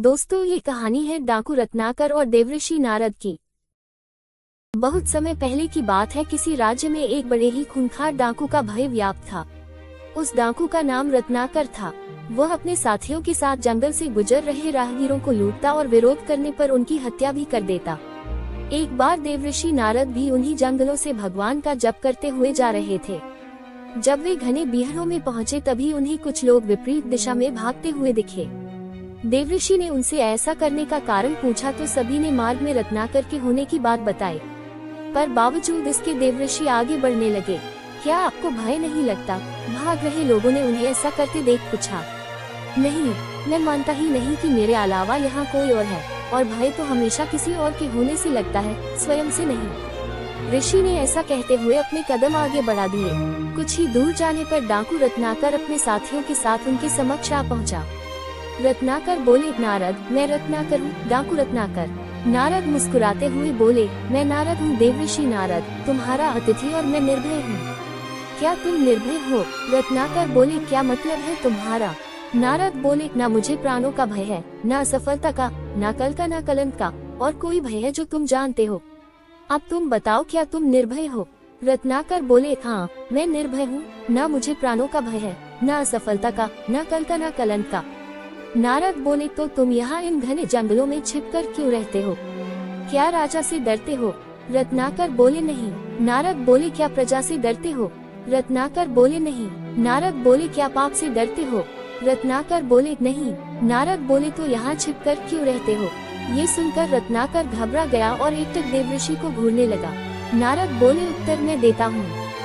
दोस्तों, ये कहानी है डाकू रत्नाकर और देवऋषि नारद की। बहुत समय पहले की बात है। किसी राज्य में एक बड़े ही खूंखार डाकू का भय व्याप्त था। उस डाकू का नाम रत्नाकर था। वह अपने साथियों के साथ जंगल से गुजर रहे राहगीरों को लूटता और विरोध करने पर उनकी हत्या भी कर देता। एक बार देवऋषि नारद भी उन्हीं जंगलों से भगवान का जप करते हुए जा रहे थे। जब वे घने बिहरों में पहुँचे तभी उन्हें कुछ लोग विपरीत दिशा में भागते हुए दिखे। देवऋषि ने उनसे ऐसा करने का कारण पूछा तो सभी ने मार्ग में रत्नाकर के होने की बात बताई, पर बावजूद इसके देवऋषि आगे बढ़ने लगे। क्या आपको भय नहीं लगता? भाग रहे लोगों ने उन्हें ऐसा करते देख पूछा। नहीं, मैं मानता ही नहीं कि मेरे अलावा यहाँ कोई और है, और भय तो हमेशा किसी और के होने से लगता है, स्वयं से नहीं। ऋषि ने ऐसा कहते हुए अपने कदम आगे बढ़ा दिए। कुछ ही दूर जाने पर डाकू रत्नाकर अपने साथियों के साथ उनके समक्ष आ पहुँचा। रत्नाकर बोले, नारद, मैं रत्नाकर हूँ। डाकू रत्नाकर। नारद मुस्कुराते हुए बोले, मैं नारद हूँ, देवऋषि नारद, तुम्हारा अतिथि और मैं निर्भय हूँ। क्या तुम निर्भय हो? रत्नाकर बोले, क्या मतलब है तुम्हारा? नारद बोले, ना मुझे प्राणों का भय है, ना असफलता का, ना कल का, ना कलंक का, और कोई भय है जो तुम जानते हो। अब तुम बताओ, क्या तुम निर्भय हो? रत्नाकर बोले, हाँ, मैं निर्भय हूँ, ना मुझे प्राणों का भय है, ना असफलता का, ना कल का, ना कलंक का। नारद बोले, तो तुम यहाँ इन घने जंगलों में छिपकर क्यों रहते हो? क्या राजा से डरते हो? रत्नाकर बोले, नहीं। नारद बोले, क्या प्रजा से डरते हो? रत्नाकर बोले, नहीं। नारद बोले, क्या पाप से डरते हो? रत्नाकर बोले, नहीं। नारद बोले, तो यहाँ छिपकर क्यों रहते हो? ये सुनकर रत्नाकर घबरा गया और एकटक देवऋषि को घूरने लगा। नारद बोले, उत्तर मैं देता हूँ,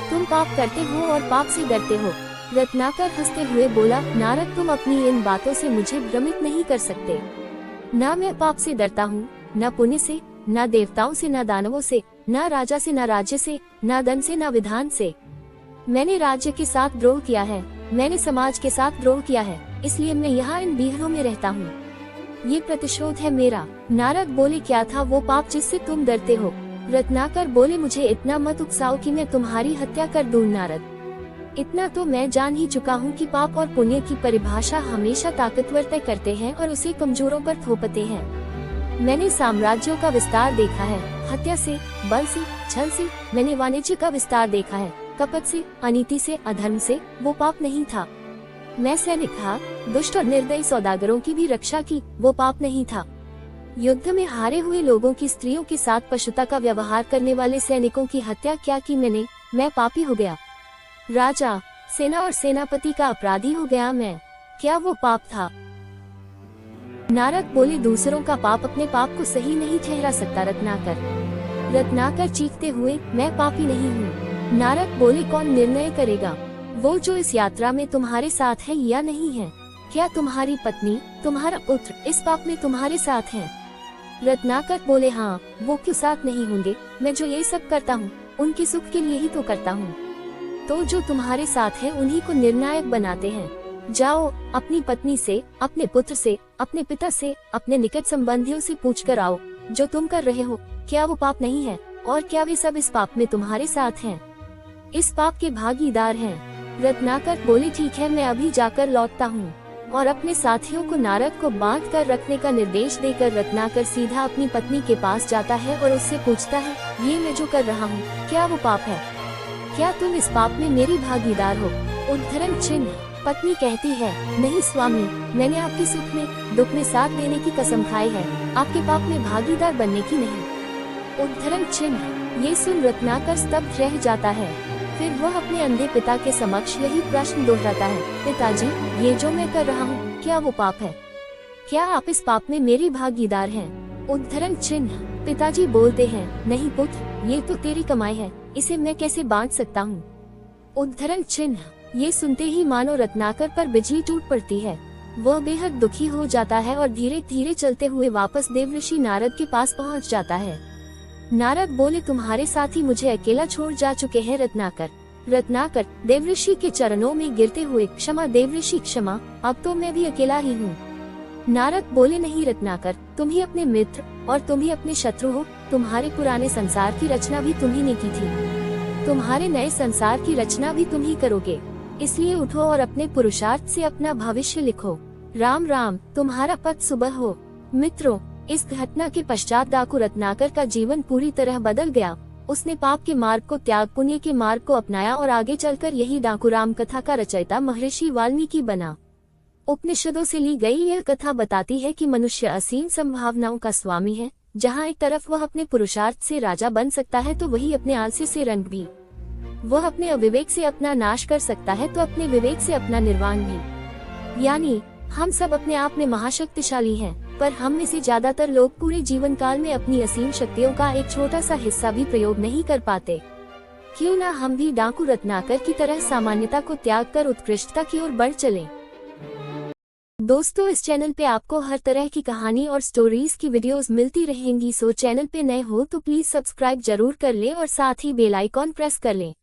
तुम पाप करते हो और पाप से डरते हो। रत्नाकर हंसते हुए बोला, नारद, तुम अपनी इन बातों से मुझे भ्रमित नहीं कर सकते। ना मैं पाप से डरता हूँ, न पुण्य से, न देवताओं से, न दानवों से, न राजा से, न राज्य से, न धन से, न विधान से। मैंने राज्य के साथ द्रोह किया है, मैंने समाज के साथ द्रोह किया है, इसलिए मैं यहाँ इन बिहरों में रहता हूँ। ये प्रतिशोध है मेरा। नारद बोले, क्या था वो पाप जिससे तुम डरते हो? रत्नाकर बोले, मुझे इतना मत उकसाओ कि मैं तुम्हारी हत्या कर दूं। नारद, इतना तो मैं जान ही चुका हूँ कि पाप और पुण्य की परिभाषा हमेशा ताकतवर तय करते हैं और उसे कमजोरों पर थोपते हैं। मैंने साम्राज्यों का विस्तार देखा है, हत्या से, बल से, छल से। मैंने वाणिज्य का विस्तार देखा है, कपट से, अनीति से, अधर्म से। वो पाप नहीं था। मैं सैनिक था, दुष्ट और निर्दयी सौदागरों की भी रक्षा की, वो पाप नहीं था। युद्ध में हारे हुए लोगों की स्त्रियों के साथ पशुता का व्यवहार करने वाले सैनिकों की हत्या क्या की मैंने? मैं पापी हो गया। राजा, सेना और सेनापति का अपराधी हो गया मैं। क्या वो पाप था? नारद बोले, दूसरों का पाप अपने पाप को सही नहीं ठहरा सकता। रत्नाकर चीखते हुए, मैं पापी नहीं हूँ। नारद बोले, कौन निर्णय करेगा? वो जो इस यात्रा में तुम्हारे साथ है या नहीं है। क्या तुम्हारी पत्नी, तुम्हारा पुत्र इस पाप में तुम्हारे साथ है? रत्नाकर बोले, हाँ, वो क्यों साथ नहीं होंगे? मैं जो ये सब करता हूँ उनके सुख के लिए ही तो करता हूँ। तो जो तुम्हारे साथ है उन्हीं को निर्णायक बनाते हैं। जाओ, अपनी पत्नी से, अपने पुत्र से, अपने पिता से, अपने निकट संबंधियों से पूछ कर आओ, जो तुम कर रहे हो क्या वो पाप नहीं है, और क्या वे सब इस पाप में तुम्हारे साथ हैं, इस पाप के भागीदार हैं। रत्नाकर बोले, ठीक है, मैं अभी जाकर लौटता हूँ। और अपने साथियों को नारद को बांध कर रखने का निर्देश देकर रत्नाकर सीधा अपनी पत्नी के पास जाता है और उससे पूछता है, ये मैं जो कर रहा हूँ क्या वो पाप है? क्या तुम इस पाप में मेरी भागीदार हो? उद्धरण चिन्ह। पत्नी कहती है, नहीं स्वामी, मैंने आपके सुख में दुख में साथ देने की कसम खाई है, आपके पाप में भागीदार बनने की नहीं। उद्धरण चिन्ह। ये सुन रत्नाकर स्तब्ध रह जाता है। फिर वह अपने अंधे पिता के समक्ष यही प्रश्न दोहराता है, पिताजी, ये जो मैं कर रहा हूँ क्या वो पाप है? क्या आप इस पाप में मेरी भागीदार हैं? उद्धरण चिन्ह। पिताजी बोलते हैं, नहीं पुत्र, ये तो तेरी कमाई है, इसे मैं कैसे बांट सकता हूँ? उद्धरण चिन्ह। ये सुनते ही मानो रत्नाकर पर बिजली टूट पड़ती है। वह बेहद दुखी हो जाता है और धीरे धीरे चलते हुए वापस देवऋषि नारद के पास पहुँच जाता है। नारद बोले, तुम्हारे साथी मुझे अकेला छोड़ जा चुके हैं। रत्नाकर देवऋषि के चरणों में गिरते हुए, क्षमा देवऋषि क्षमा, अब तो मैं भी अकेला ही हूँ। नारद बोले, नहीं रत्नाकर, तुम ही अपने मित्र और तुम ही अपने शत्रु हो। तुम्हारे पुराने संसार की रचना भी तुम ही ने की थी, तुम्हारे नए संसार की रचना भी तुम ही करोगे। इसलिए उठो और अपने पुरुषार्थ से अपना भविष्य लिखो। राम राम, तुम्हारा पथ सुबह हो। मित्रों, इस घटना के पश्चात डाकू रत्नाकर का जीवन पूरी तरह बदल गया। उसने पाप के मार्ग को त्याग पुण्य के मार्ग को अपनाया और आगे चलकर यही डाकू राम कथा का रचयिता महर्षि वाल्मीकि बना। उपनिषदों से ली गई यह कथा बताती है कि मनुष्य असीम संभावनाओं का स्वामी है। जहाँ एक तरफ वह अपने पुरुषार्थ से राजा बन सकता है तो वही अपने आलस्य से रंग भी। वह अपने अविवेक से अपना नाश कर सकता है तो अपने विवेक से अपना निर्वाण भी। यानी हम सब अपने आप में महाशक्तिशाली हैं, पर हम में से ज्यादातर लोग पूरे जीवन काल में अपनी असीम शक्तियों का एक छोटा सा हिस्सा भी प्रयोग नहीं कर पाते। क्यों ना हम भी डाकू रत्नाकर की तरह सामान्यता को त्याग कर उत्कृष्टता की ओर बढ़ चलें। दोस्तों, इस चैनल पे आपको हर तरह की कहानी और स्टोरीज की वीडियोस मिलती रहेंगी, सो चैनल पे नए हो तो प्लीज सब्सक्राइब जरूर कर लें और साथ ही बेल आइकॉन प्रेस कर लें।